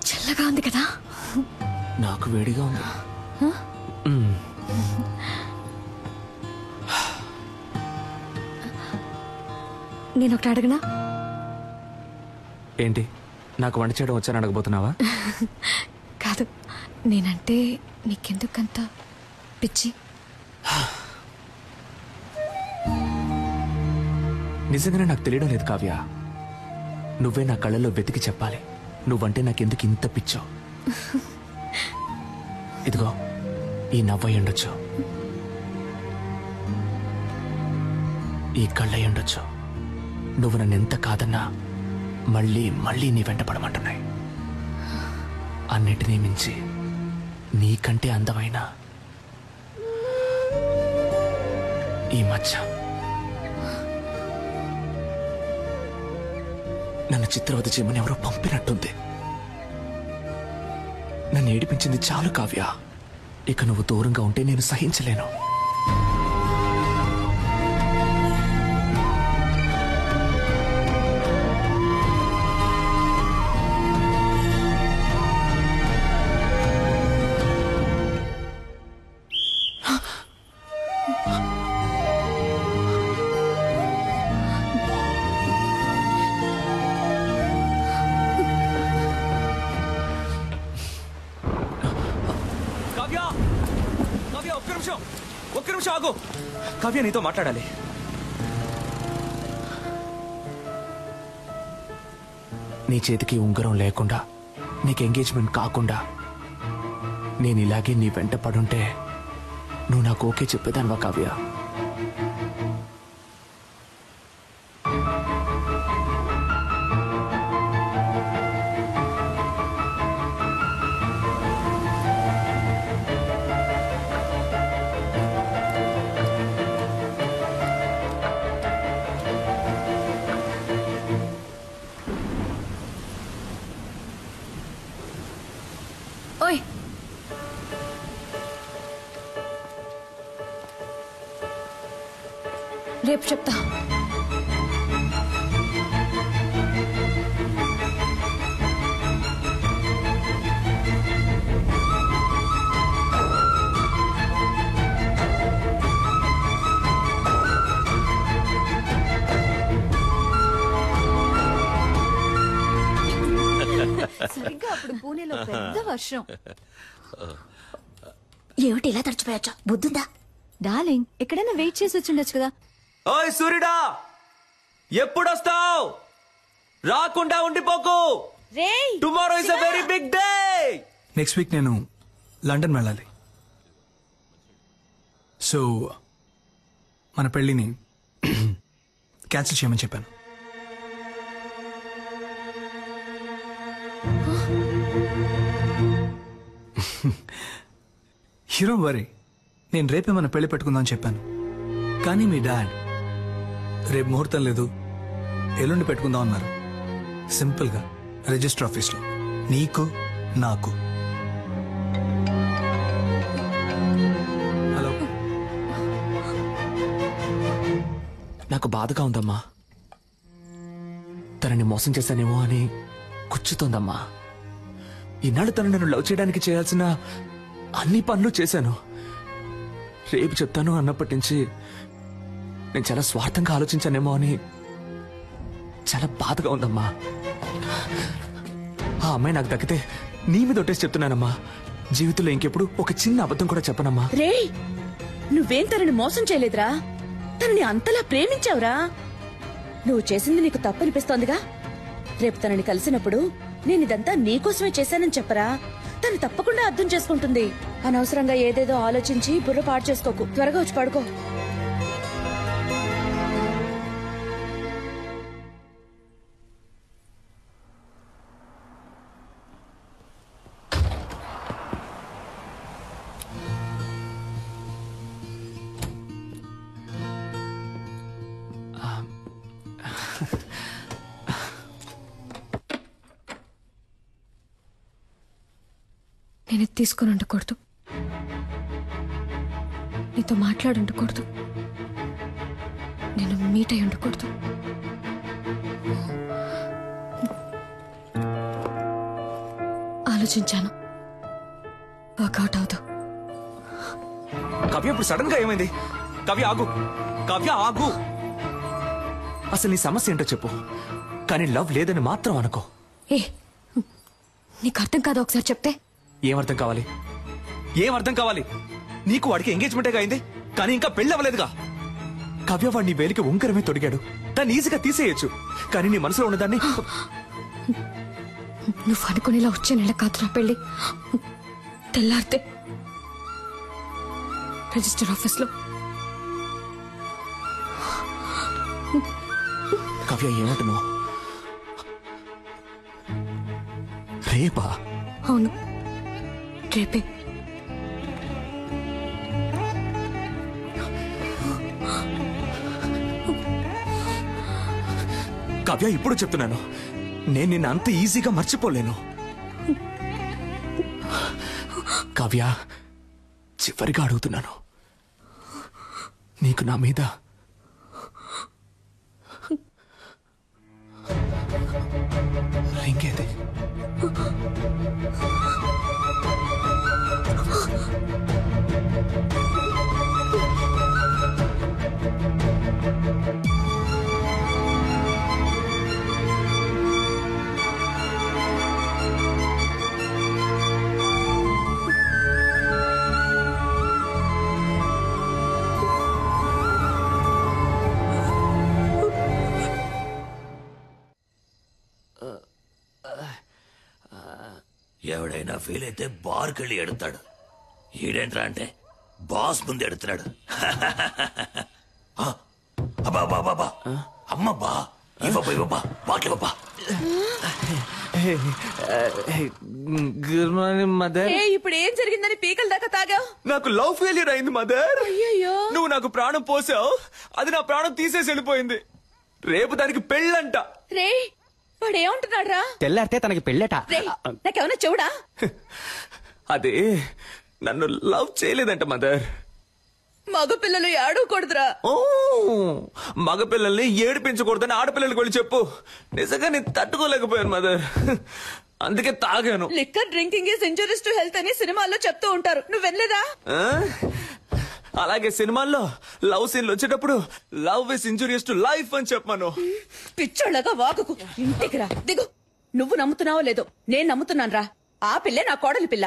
చల్లగా ఉంది కదా? నాకు వేడిగా ఉంది. నేను ఒకటి అడగనా? ఏంటి, నాకు వంట చేయడం వచ్చాను అడగబోతున్నావా? కాదు, నేనంటే నీకెందుకంత పిచ్చి? నిజంగానే నాకు తెలియడం లేదు కావ్య. నువ్వే నా కళ్ళల్లో వెతికి చెప్పాలి నువ్వంటే నాకెందుకు ఇంత పిచ్చో. ఇదిగో ఈ నవ్వై ఉండొచ్చు, ఈ కళ్ళై ఉండొచ్చు. నువ్వు నన్ను ఎంత కాదన్నా మళ్ళీ మళ్ళీ నీ వెంట పడమంటున్నాయి. అన్నిటినీ మించి నీకంటే అందమైన ఈ మచ్చ నన్ను చిత్రవద చేయమని ఎవరో పంపినట్టుంది. నన్ను ఏడిపించింది చాలు కావ్య. ఇక నువ్వు దూరంగా ఉంటే నేను సహించలేను. ఒక్క నిమిషం ఆగు. కావ్య, నీతో మాట్లాడాలి. నీ చేతికి ఉంగరం లేకుండా, నీకు ఎంగేజ్మెంట్ కాకుండా నేను ఇలాగే నీ వెంట పడుంటే నువ్వు నాకు ఓకే చెప్పేదానివా కావ్య? ఓయ్, రేపు చెప్తా. సరిగ్గా అప్పుడు పూణేలో పెద్ద వర్షం. ఏమిటి ఇలా తడిచిపోయొచ్చా? బుద్ధుందా? డార్లింగ్, ఎక్కడైనా వెయిట్ చేసి వచ్చిండొచ్చు కదా. ఓయ్ సూర్యుడా, ఎప్పుడొస్తావు? రాకుండా ఉండిపోకు. Tomorrow is a very big day. Next week నేను లండన్ వెళ్ళాలి. సో మన పెళ్ళిని క్యాన్సిల్ చేయమని చెప్పాను. హీరో వరీ, నేను రేపే మన పెళ్లి పెట్టుకుందామని చెప్పాను. కానీ మీ డాడ్ రేపు ముహూర్తం లేదు, ఎల్లుండి పెట్టుకుందాం అన్నారు. సింపుల్గా రిజిస్టర్ ఆఫీస్లో, నీకు నాకు. హలో, నాకు బాధగా ఉందమ్మా. తనని మోసం చేశానేమో అని కూర్చుతోందమ్మా. ఈనాడు తను నన్ను లవ్ చేయడానికి చేయాల్సిన అన్ని పనులు చేశాను. రేపు చెప్తాను అన్నప్పటి నుంచి నేను చాలా స్వార్థంగా ఆలోచించానేమో అని చాలా బాధగా ఉందమ్మా. ఆ అమ్మాయి నాకు దక్కితే నీ మీద ఒట్టేసి చెప్తున్నానమ్మా, జీవితంలో ఇంకెప్పుడు ఒక చిన్న అబద్ధం కూడా చెప్పనమ్మా. రేయ్, నువ్వేం తనని మోసం చేయలేదురా, తనని అంతలా ప్రేమించావురా. నువ్వు చేసింది నీకు తప్పనిపిస్తోందిగా. రేపు తనని కలిసినప్పుడు నేనిదంతా నీకోసమే చేశానని చెప్పరా, తను తప్పకుండా అర్థం చేసుకుంటుంది. అనవసరంగా ఏదేదో ఆలోచించి బుర్ర పాడు చేసుకోకు. త్వరగా వచ్చి పడుకో. నేను ఇది తీసుకొని ఉండకూడదు, నీతో మాట్లాడి ఉండకూడదు, నేను మీట్ అయి ఉండకూడదు. ఆలోచించాను, వర్కౌట్ అవుతా. కావ్య ఇప్పుడు సడన్ గా ఏమైంది? కావ్య ఆగు, కావ్య ఆగు. అసలు నీ సమస్య ఏంటో చెప్పు, కానీ లవ్ లేదని మాత్రం అనుకో. ఏ నీకు అర్థం కాదా? ఒకసారి చెప్తే. ఏమర్థం కావాలి? ఏమర్థం కావాలి? నీకు వాడికి ఎంగేజ్మెంటే అయింది, కానీ ఇంకా పెళ్లి అవ్వలేదుగా. కావ్య వాడు నీ వేలికి ఉంకరమే తొడిగాడు, దాన్ని ఈజీగా తీసేయచ్చు, కానీ నీ మనసులో ఉన్నదాన్ని. నువ్వు అనుకునేలా వచ్చే నెల కాదురా పెళ్లి. తెల్లారితే రిజిస్టర్ ఆఫీస్లో. కావ్య ఏమంటున్నావు? రేపా? అవును, రేపే. కావ్య ఇప్పుడు చెప్తున్నాను, నేను నిన్ను అంత ఈజీగా మర్చిపోలేను. కావ్య చివరిగా అడుగుతున్నాను, నీకు నా మీద రింగేది? ఎవడైనా ఫీల్ అయితే బార్కి వెళ్ళి ఎడతాడు. ఈడేంట్రా అంటే బాస్ ముందు ఎడుతున్నాడు. అబ్బా అమ్మబ్బా ఇవ్వబ్బా బాట్లివ్వబ్బా. Good morning mother. ఇప్పుడు ఏం జరిగిందని పీకల దాకా తాగావు? నాకు లవ్ ఫెయిలియర్ అయింది మదర్. అయ్యయ్యో. నువ్వు నాకు ప్రాణం పోసావు, అది నా ప్రాణం తీసేసి వెళ్ళిపోయింది. రేపు దానికి పెళ్ళంట. రే వాడు ఏమంటున్నాడు రా? తెల్లారితే తనకి పెళ్ళట. నాకేమన్నా చెవుడా? అదే నన్ను లవ్ చేయలేదంట మదర్. మగపిల్లలు ఏడవకూడదురా. ఓ మగపిల్లల్ని ఏడిపించకూడదని ఆడపిల్లలకి వెళ్ళి చెప్పు. నిజంగా నేను తట్టుకోలేకపోయాను మదర్, అందుకే తాగాను. Liquor drinking is injurious to health అని సినిమాల్లో చెప్తూ ఉంటారు, నువ్వు వెళ్ళలేదా? అలాగే సినిమాల్లో లవ్ సీన్లు వచ్చేటప్పుడు love is injurious to life అని చెప్పాను. పిచ్చోళ్ళగా వాగుకు, ఇంటికి రా, దిగు. నువ్వు నమ్ముతున్నావో లేదో, నేను నమ్ముతున్నాను రా. ఆ పిల్లే నా కోడలి పిల్ల.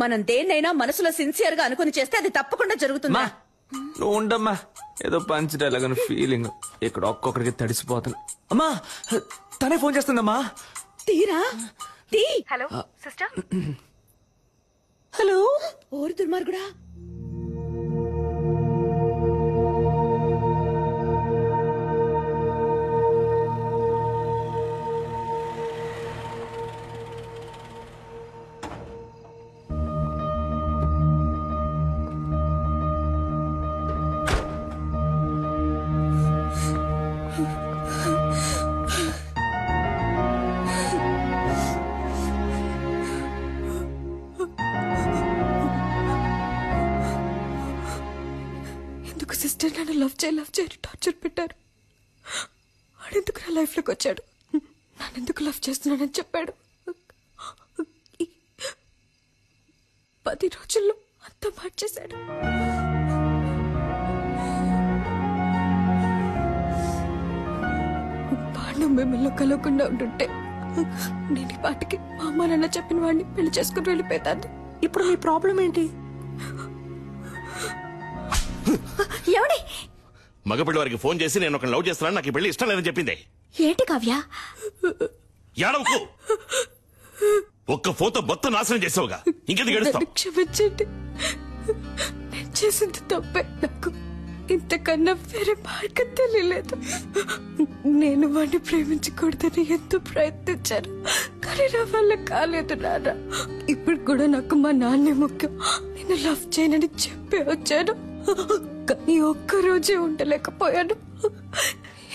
మనం దేన్నైనా మనసులో సిన్సియర్ గా అనుకుని చేస్తే అది తప్పకుండా జరుగుతుందా? నువ్వు ఉండమ్మా, ఏదో పంచడేలాగని ఫీలింగ్. ఇక్కడ ఒక్కొక్కడికి తడిసిపోతాను. అమ్మా తనే ఫోన్ చేస్తుందమ్మా. తీరా తీ. Hello sister. హలో. ఓరి దుర్మార్గుడా. సిస్టర్ నన్ను లవ్ చేయాలి టార్చర్ పెట్టారు. వాడెందుకు నా లైఫ్ లోకి వచ్చాడు? నన్నెందుకు లవ్ చేస్తున్నానని చెప్పాడు. 10 రోజుల్లో అంతా మార్చేశాడు. వాడు మిమ్మల్ని కలవకుండా ఉంటుంటే నేను ఈ పాటికి మా అమ్మ నాన్న చెప్పిన వాడిని పెళ్లి చేసుకుని వెళ్ళిపోతాను. ఇప్పుడు మీ ప్రాబ్లం ఏంటి? ఎవడి మగపిల్ల వారికి ఫోన్ చేసి నేను ఒక లవ్ చేస్తున్నాను, నాకు ఈ పెళ్లి ఇష్టం లేదని చెప్పింది. ఏంటి కావ్య? ఏడవకు. ఒక్క ఫోన్తో మొత్తం నాశనం చేసావుగా, ఇంకెందుకు ఏడుస్తావు? క్షమించండి, నేను చేసింది తప్పే. నాకు ఇంతకన్నా వేరే మార్గం తెలియలేదు. నేను వాడిని ప్రేమించకూడదని ఎంతో ప్రయత్నించాను, కానీ నా వల్ల కాలేదు నాన్న. ఇప్పుడు కూడా నాకు మా నాన్నే ముఖ్యం. నేను లవ్ చేయనని చెప్పి వచ్చాను, కానీ ఒక్కరోజే ఉండలేకపోయాను.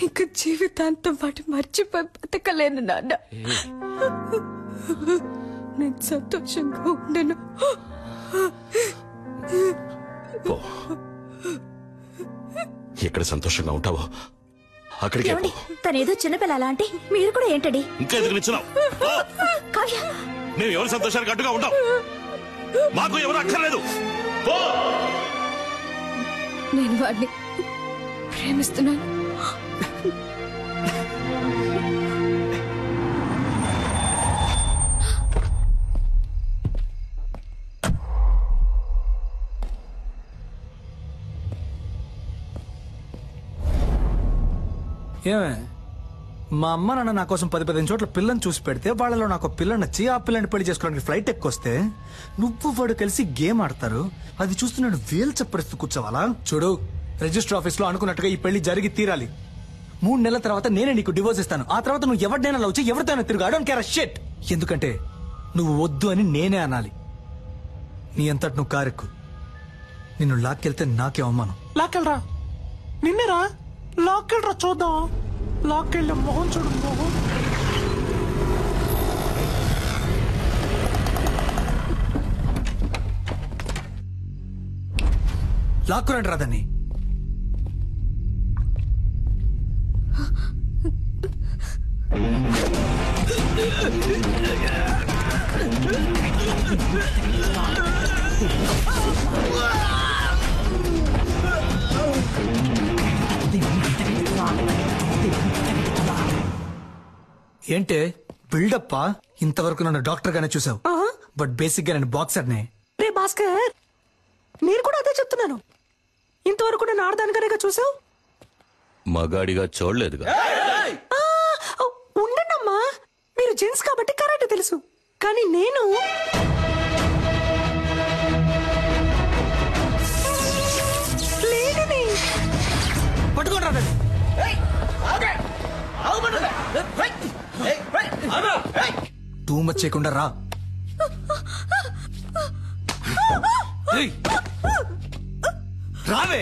ఇంకా జీవితాంతం వాటి మర్చిపోయి బతకలేను నాన్న. నేను సంతోషంగా ఉండను. పో. ఎక్కడ సంతోషంగా ఉంటావో అక్కడికే పో. తనేదో చిన్నపిల్ల అలా అంటే మీరు కూడా ఏంటండి? ఇంకా ఎందుకు నిల్చున్నావు? కావ్య, మేము ఎవరి సంతోషానికి అడ్డుగా ఉంటాం? మాకు ఎవరు అక్కర్లేదు. పో. నేను వాడిని ప్రేమిస్తున్నాను. ఏమే, మా అమ్మ నాన్న నా కోసం 10-15 చోట్ల పిల్లని చూసి పెడితే వాళ్ళలో నాకు పిల్ల నచ్చి ఆ పిల్లని పెళ్లి చేసుకోవడానికి ఫ్లైట్ ఎక్కువస్తే నువ్వు వాడు కలిసి గేమ్ ఆడతారు. అది చూస్తూ నేను వేలు చెప్పరిస్తూ కూర్చోవాలా? చూడు, రిజిస్టర్ ఆఫీస్ లో అనుకున్నట్టుగా ఈ పెళ్లి జరిగి తీరాలి. 3 నెలల తర్వాత నేనే నీకు డివోర్స్ ఇస్తాను. ఆ తర్వాత నువ్వు ఎవరినైనా లవ్ చేయి, ఎవరితోనైనా తిరుగు. I don't care a shit. ఎందుకంటే నువ్వు వద్దు అని నేనే అనాలి. నీ అంతటి నువ్వు కారెక్కు. నిన్ను లాక్కెళ్తే నాకే అవమానం. లాక్కెళ్ళరా, నిన్నేరా లాక్కెళ్ళరా, చూద్దాం. లాక్కెళ్ళే మొహం చూడు, మొహం. లాక్కురండి రాదని. ఏంటే బిల్డప్పా? ఇంతవరకు నన్ను డాక్టర్ గానే చూసావు, బట్ బేసిక్ గా నేను బాక్సర్ నే. రే భాస్కర్, నేను కూడా అదే చెప్తున్నాను. ఇంతవరకు నేను ఆడదానిగానే చూసావు, మగాడిగా చూడలేదుగా. ఉండమ్మా. మీరు జెంట్స్ కాబట్టి కరెక్ట్ తెలుసు, కానీ నేను లేడీని. పట్టుకోండి రాదని. టూ మచ్ చేయకుండా రా. రావే.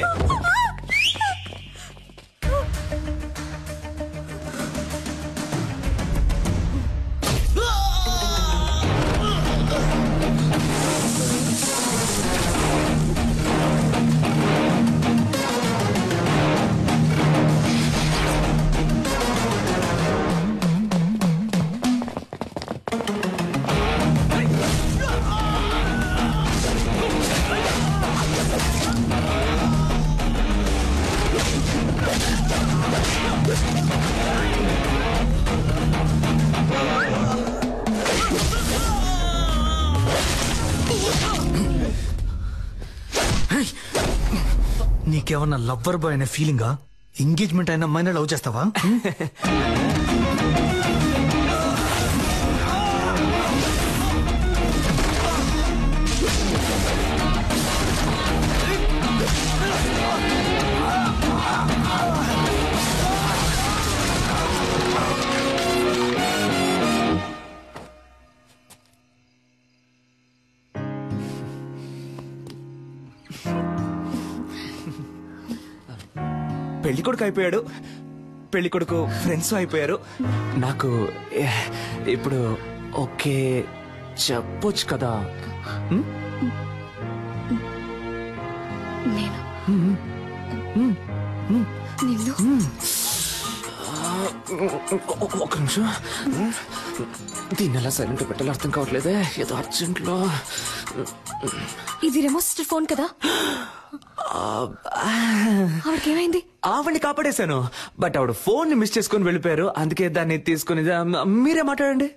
నీకేమన్నా లవ్వర్ బాయ్ అనే ఫీలింగా? ఎంగేజ్మెంట్ అయిన అమ్మాయిని లవ్ చేస్తావా? పెళ్లి కొడుకు అయిపోయాడు, పెళ్లి కొడుకు ఫ్రెండ్స్ అయిపోయారు. నాకు ఇప్పుడు ఓకే చెప్పొచ్చు కదా. ఒక నిమిషం, దీన్ని ఎలా సైలెంట్ పెట్టాలో అర్థం కావట్లేదే. ఏదో అర్జెంట్ లో. ఇది రెమో సిస్టర్ ఫోన్ కదా? ఆవిడకేమైంది? ఆవిడ్ని కాపాడేశాను, బట్ ఆవిడ ఫోన్ ని మిస్ చేసుకుని వెళ్ళిపోయారు. అందుకే దాన్ని తీసుకుని మీరే మాట్లాడండి.